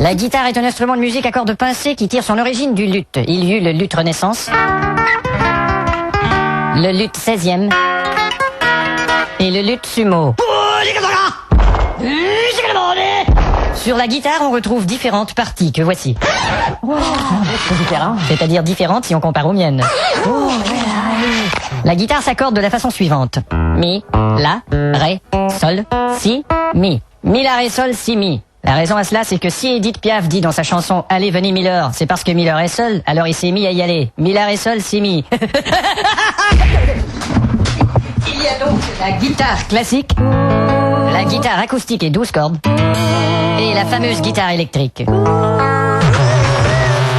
La guitare est un instrument de musique à cordes pincées qui tire son origine du luth. Il y eut le luth Renaissance, le luth 16e et le luth sumo. Sur la guitare, on retrouve différentes parties que voici. C'est-à-dire différentes si on compare aux miennes. La guitare s'accorde de la façon suivante. Mi, la, ré, sol, si, mi. Mi, la, ré, sol, si, mi. La raison à cela, c'est que si Edith Piaf dit dans sa chanson « Allez, venez Miller », c'est parce que Miller est seul, alors il s'est mis à y aller. Mi, la, ré, sol, si, mi. Il y a donc la guitare classique, la guitare acoustique et 12 cordes, et la fameuse guitare électrique.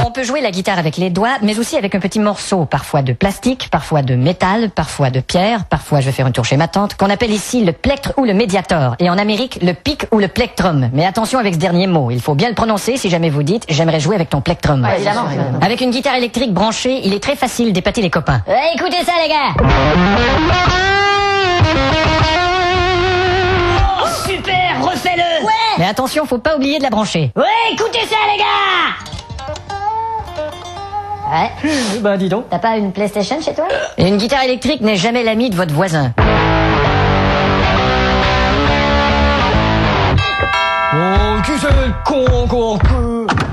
On peut jouer la guitare avec les doigts, mais aussi avec un petit morceau, parfois de plastique, parfois de métal, parfois de pierre, parfois, je vais faire un tour chez ma tante, qu'on appelle ici le plectre ou le médiator, et en Amérique, le pic ou le plectrum. Mais attention avec ce dernier mot, il faut bien le prononcer si jamais vous dites « j'aimerais jouer avec ton plectrum ». Ouais, évidemment. Avec une guitare électrique branchée, il est très facile d'épater les copains. Écoutez ça les gars. Oh, super, refais-le. Ouais. Mais attention, faut pas oublier de la brancher. Ouais, écoutez ça les gars. Ouais. Bah dis donc. T'as pas une PlayStation chez toi? Et une guitare électrique n'est jamais l'ami de votre voisin. Oh, qui c'est le con encore?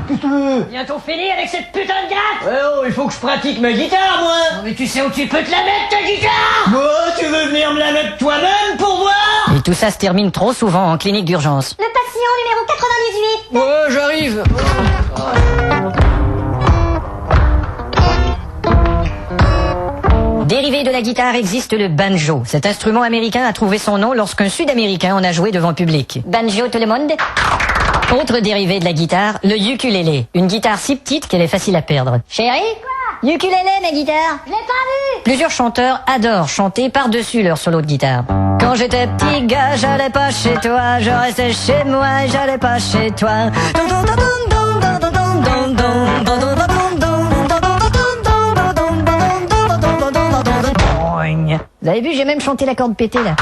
Qu'est-ce que tu veux? Bientôt fini avec cette putain de gratte. Ouais, oh, il faut que je pratique ma guitare, moi. Non mais tu sais où tu peux te la mettre ta guitare? Moi, tu veux venir me la mettre toi-même pour voir? Et tout ça se termine trop souvent en clinique d'urgence. Le patient numéro 98. Ouais, j'arrive. Dérivé de la guitare existe le banjo. Cet instrument américain a trouvé son nom lorsqu'un Sud-Américain en a joué devant public. Banjo tout le monde. Autre dérivé de la guitare, le ukulélé. Une guitare si petite qu'elle est facile à perdre. Chérie? Quoi? Ukulélé, ma guitare. Je l'ai pas vu. Plusieurs chanteurs adorent chanter par-dessus leur solo de guitare. Quand j'étais petit gars, j'allais pas chez toi, je restais chez moi et j'allais pas chez toi. Vous avez vu, j'ai même chanté la corde pétée là.